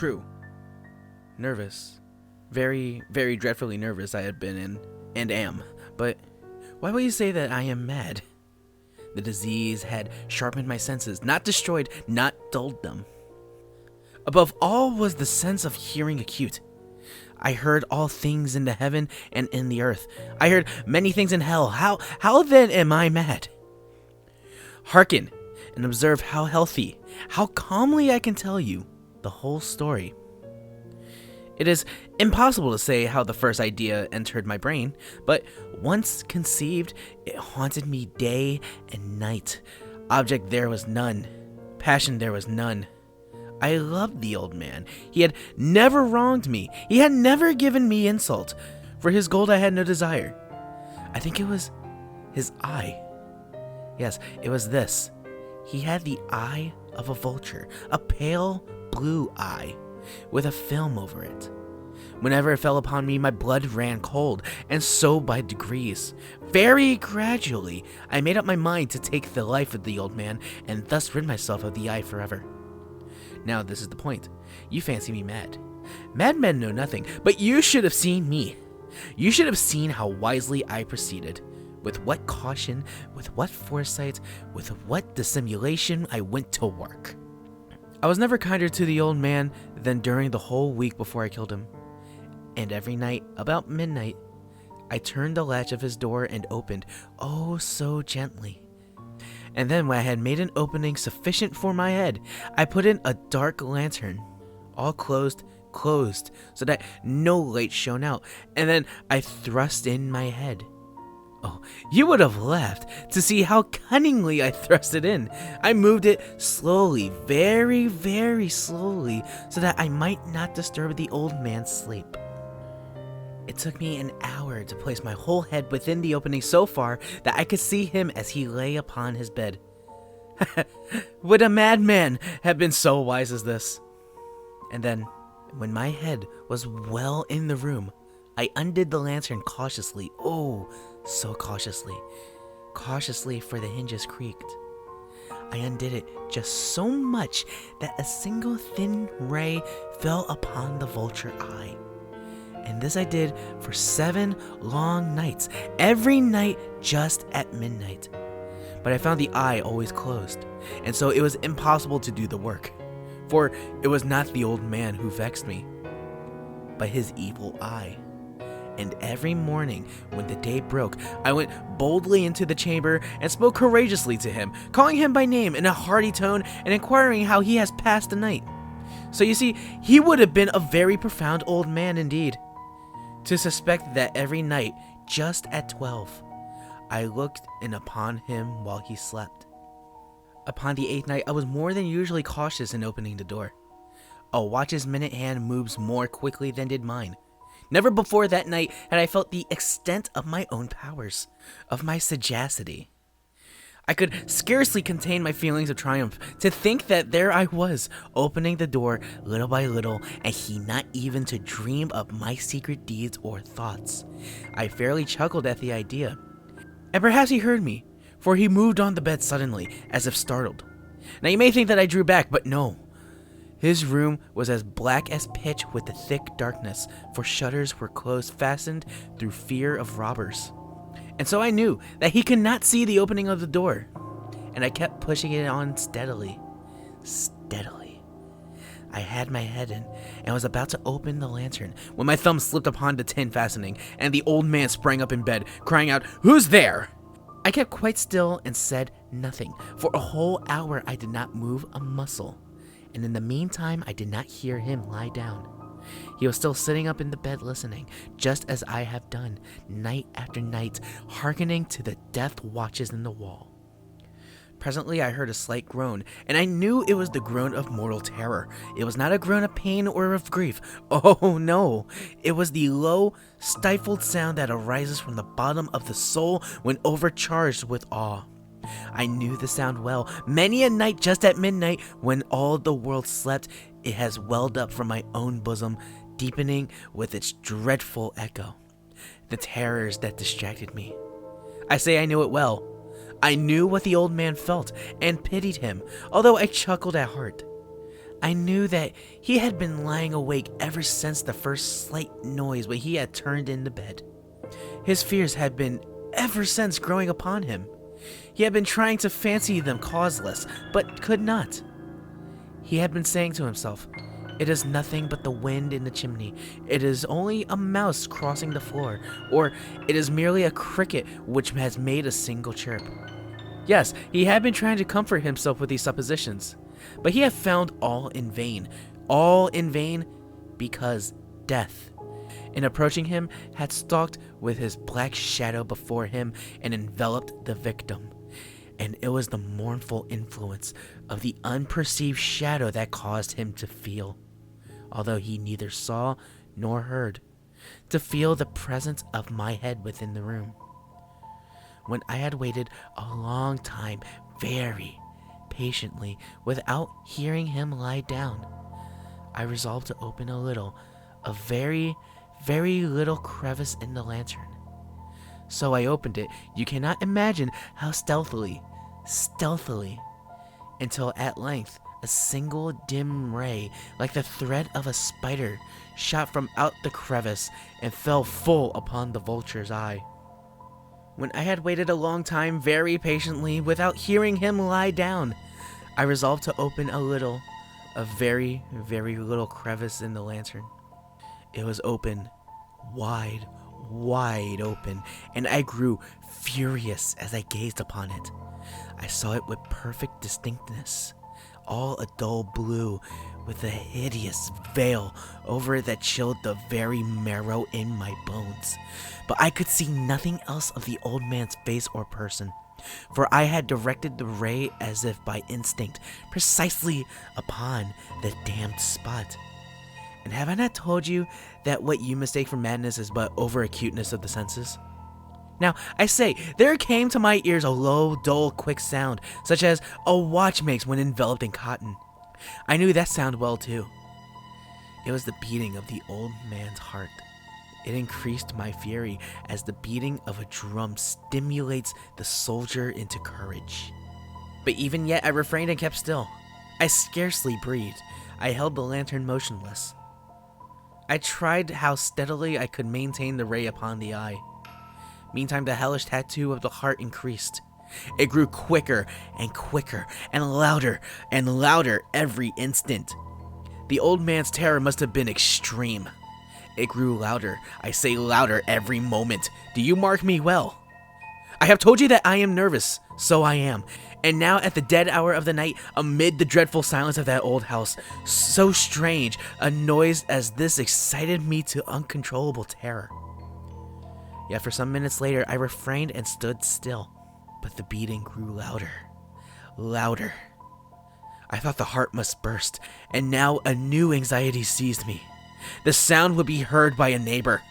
True. Nervous. Very, very dreadfully nervous I had been in, and am. But why will you say that I am mad? The disease had sharpened my senses, not destroyed, not dulled them. Above all was the sense of hearing acute. I heard all things in the heaven and in the earth. I heard many things in hell. How then am I mad? Hearken and observe how healthy, how calmly I can tell you the whole story. It is impossible to say how the first idea entered my brain, but once conceived, it haunted me day and night. Object there was none. Passion there was none. I loved the old man. He had never wronged me. He had never given me insult. For his gold I had no desire. I think it was his eye. Yes, it was this. He had the eye of a vulture, a pale blue eye, with a film over it. Whenever it fell upon me, my blood ran cold, and so by degrees. Very gradually, I made up my mind to take the life of the old man, and thus rid myself of the eye forever. Now this is the point. You fancy me mad. Madmen know nothing, but you should have seen me. You should have seen how wisely I proceeded. With what caution, with what foresight, with what dissimulation I went to work. I was never kinder to the old man than during the whole week before I killed him. And every night, about midnight, I turned the latch of his door and opened, oh so gently. And then when I had made an opening sufficient for my head, I put in a dark lantern, all closed, so that no light shone out, and then I thrust in my head. Oh, you would have laughed to see how cunningly I thrust it in. I moved it slowly, very, very slowly, so that I might not disturb the old man's sleep. It took me an hour to place my whole head within the opening so far that I could see him as he lay upon his bed. Would a madman have been so wise as this? And then, when my head was well in the room, I undid the lantern cautiously, oh, so cautiously. Cautiously, for the hinges creaked. I undid it just so much that a single thin ray fell upon the vulture eye. And this I did for 7 long nights, every night just at midnight. But I found the eye always closed, and so it was impossible to do the work. For it was not the old man who vexed me, but his evil eye. And every morning, when the day broke, I went boldly into the chamber and spoke courageously to him, calling him by name in a hearty tone and inquiring how he has passed the night. So you see, he would have been a very profound old man indeed, to suspect that every night, just at 12, I looked in upon him while he slept. Upon the 8th night, I was more than usually cautious in opening the door. A watch's minute hand moves more quickly than did mine. Never before that night had I felt the extent of my own powers, of my sagacity. I could scarcely contain my feelings of triumph to think that there I was, opening the door little by little, and he not even to dream of my secret deeds or thoughts. I fairly chuckled at the idea. And perhaps he heard me, for he moved on the bed suddenly, as if startled. Now you may think that I drew back, but no. His room was as black as pitch with the thick darkness, for shutters were closed fastened through fear of robbers. And so I knew that he could not see the opening of the door, and I kept pushing it on steadily. I had my head in, and was about to open the lantern, when my thumb slipped upon the tin fastening, and the old man sprang up in bed, crying out, "Who's there?" I kept quite still and said nothing. For a whole hour I did not move a muscle, and in the meantime I did not hear him lie down. He was still sitting up in the bed listening, just as I have done, night after night, hearkening to the death watches in the wall. Presently I heard a slight groan, and I knew it was the groan of mortal terror. It was not a groan of pain or of grief. Oh no, it was the low, stifled sound that arises from the bottom of the soul when overcharged with awe. I knew the sound well. Many a night just at midnight, when all the world slept, it has welled up from my own bosom, deepening with its dreadful echo the terrors that distracted me. I say I knew it well. I knew what the old man felt, and pitied him, although I chuckled at heart. I knew that he had been lying awake ever since the first slight noise when he had turned into bed. His fears had been ever since growing upon him. He had been trying to fancy them causeless, but could not. He had been saying to himself, "It is nothing but the wind in the chimney. It is only a mouse crossing the floor, or it is merely a cricket which has made a single chirp." Yes, he had been trying to comfort himself with these suppositions, but he had found all in vain. All in vain because death, in approaching him, had stalked with his black shadow before him and enveloped the victim. And it was the mournful influence of the unperceived shadow that caused him to feel, although he neither saw nor heard, to feel the presence of my head within the room. When I had waited a long time, very patiently, without hearing him lie down, I resolved to open a very, very little crevice in the lantern. So I opened it, you cannot imagine how stealthily, until at length a single dim ray, like the thread of a spider, shot from out the crevice and fell full upon the vulture's eye. When I had waited a long time very patiently without hearing him lie down, I resolved to open a very, very little crevice in the lantern. It was open, wide open, and I grew furious as I gazed upon it. I saw it with perfect distinctness, all a dull blue, with a hideous veil over it that chilled the very marrow in my bones. But I could see nothing else of the old man's face or person, for I had directed the ray as if by instinct, precisely upon the damned spot. And have I not told you that what you mistake for madness is but over-acuteness of the senses? Now, I say, there came to my ears a low, dull, quick sound, such as a watch makes when enveloped in cotton. I knew that sound well, too. It was the beating of the old man's heart. It increased my fury as the beating of a drum stimulates the soldier into courage. But even yet I refrained and kept still. I scarcely breathed. I held the lantern motionless. I tried how steadily I could maintain the ray upon the eye. Meantime, the hellish tattoo of the heart increased. It grew quicker and quicker and louder every instant. The old man's terror must have been extreme. It grew louder, I say louder every moment. Do you mark me well? I have told you that I am nervous, so I am. And now at the dead hour of the night, amid the dreadful silence of that old house, so strange a noise as this excited me to uncontrollable terror. Yet for some minutes later, I refrained and stood still. But the beating grew louder. I thought the heart must burst, and now a new anxiety seized me. The sound would be heard by a neighbor.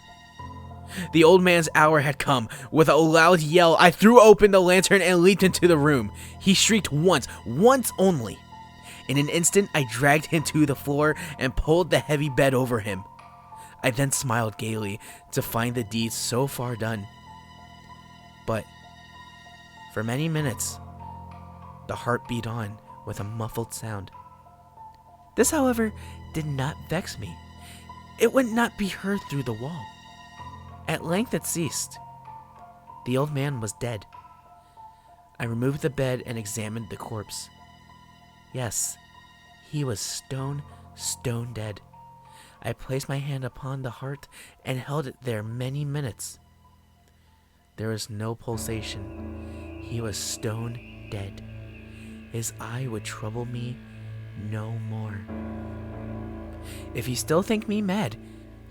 The old man's hour had come. With a loud yell, I threw open the lantern and leaped into the room. He shrieked once only. In an instant, I dragged him to the floor and pulled the heavy bed over him. I then smiled gaily to find the deed so far done. But for many minutes, the heart beat on with a muffled sound. This, however, did not vex me. It would not be heard through the wall. At length it ceased. The old man was dead. I removed the bed and examined the corpse. Yes, he was stone dead. I placed my hand upon the heart and held it there many minutes. There was no pulsation. He was stone dead. His eye would trouble me no more. If you still think me mad,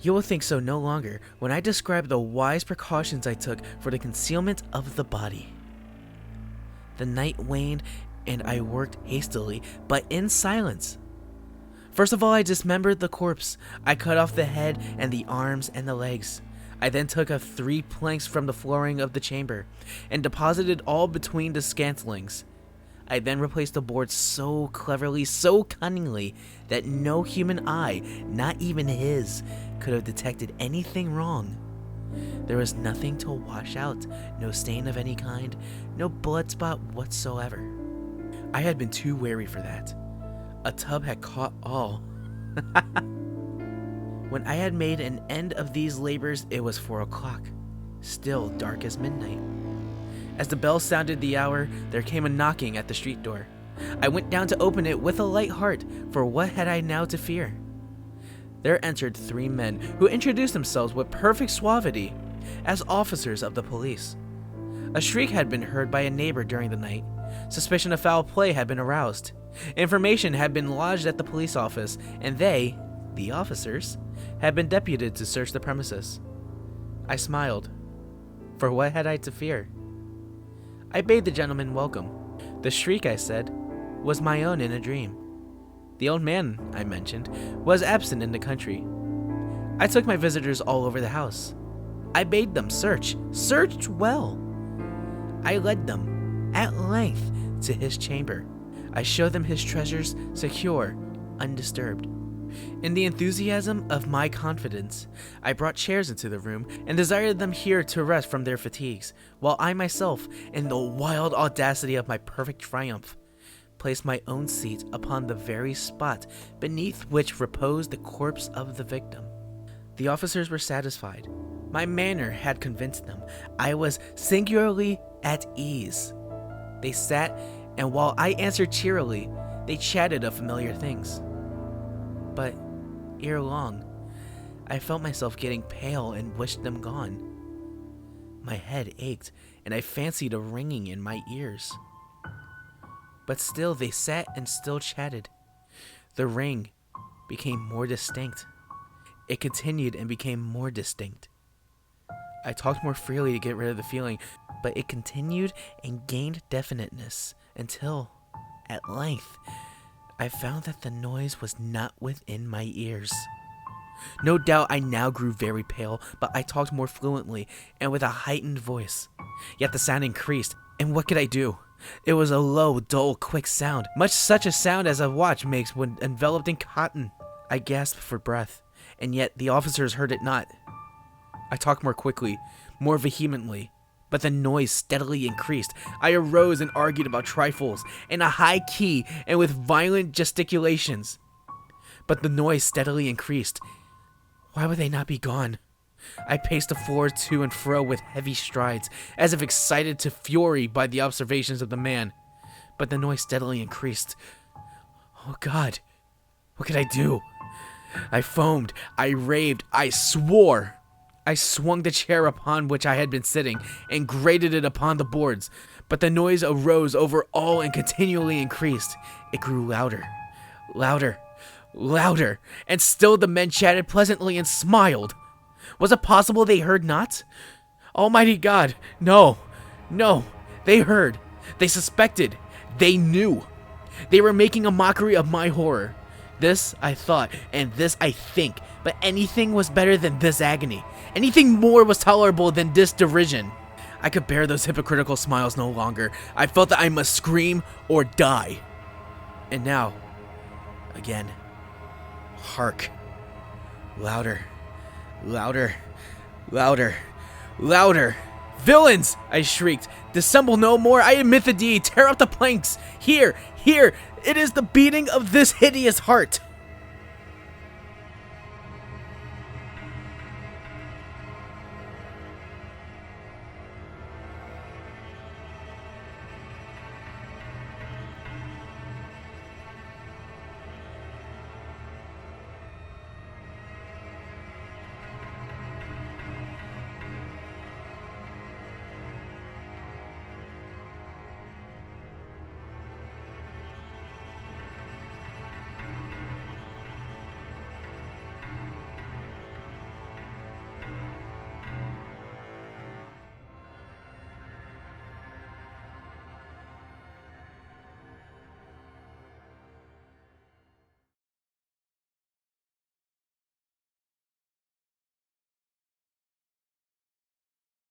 you will think so no longer when I describe the wise precautions I took for the concealment of the body. The night waned and I worked hastily, but in silence. First of all, I dismembered the corpse. I cut off the head and the arms and the legs. I then took up 3 planks from the flooring of the chamber and deposited all between the scantlings. I then replaced the boards so cleverly, so cunningly, that no human eye, not even his, could have detected anything wrong. There was nothing to wash out, no stain of any kind, no blood spot whatsoever. I had been too wary for that. A tub had caught all. When I had made an end of these labors, it was 4 o'clock, still dark as midnight. As the bell sounded the hour, there came a knocking at the street door. I went down to open it with a light heart, for what had I now to fear? There entered 3 men who introduced themselves with perfect suavity as officers of the police. A shriek had been heard by a neighbor during the night. Suspicion of foul play had been aroused. Information had been lodged at the police office, and they, the officers, had been deputed to search the premises. I smiled, for what had I to fear? I bade the gentleman welcome. The shriek, I said, was my own in a dream. The old man, I mentioned, was absent in the country. I took my visitors all over the house. I bade them search well. I led them, at length, to his chamber. I showed them his treasures, secure, undisturbed. In the enthusiasm of my confidence, I brought chairs into the room and desired them here to rest from their fatigues, while I myself, in the wild audacity of my perfect triumph, placed my own seat upon the very spot beneath which reposed the corpse of the victim. The officers were satisfied. My manner had convinced them. I was singularly at ease. They sat, and while I answered cheerily, they chatted of familiar things. But ere long, I felt myself getting pale and wished them gone. My head ached, and I fancied a ringing in my ears. But still they sat and still chatted. The ring became more distinct. It continued and became more distinct. I talked more freely to get rid of the feeling, but it continued and gained definiteness until, at length, I found that the noise was not within my ears. No doubt I now grew very pale, but I talked more fluently and with a heightened voice. Yet the sound increased, and what could I do? It was a low, dull, quick sound, much such a sound as a watch makes when enveloped in cotton. I gasped for breath, and yet the officers heard it not. I talked more quickly, more vehemently, but the noise steadily increased. I arose and argued about trifles, in a high key and with violent gesticulations. But the noise steadily increased. Why would they not be gone? I paced the floor to and fro with heavy strides, as if excited to fury by the observations of the man. But the noise steadily increased. Oh God, what could I do? I foamed, I raved, I swore. I swung the chair upon which I had been sitting and grated it upon the boards, but the noise arose over all and continually increased. It grew louder, louder, louder, and still the men chatted pleasantly and smiled. Was it possible they heard not? Almighty God, no, they heard, they suspected, they knew. They were making a mockery of my horror. This I thought, and this I think, but anything was better than this agony. Anything more was tolerable than this derision. I could bear those hypocritical smiles no longer. I felt that I must scream or die. And now, again, hark. Louder, louder, louder, louder. Villains! I shrieked. Dissemble no more. I admit the deed. Tear up the planks. Here, it is the beating of this hideous heart.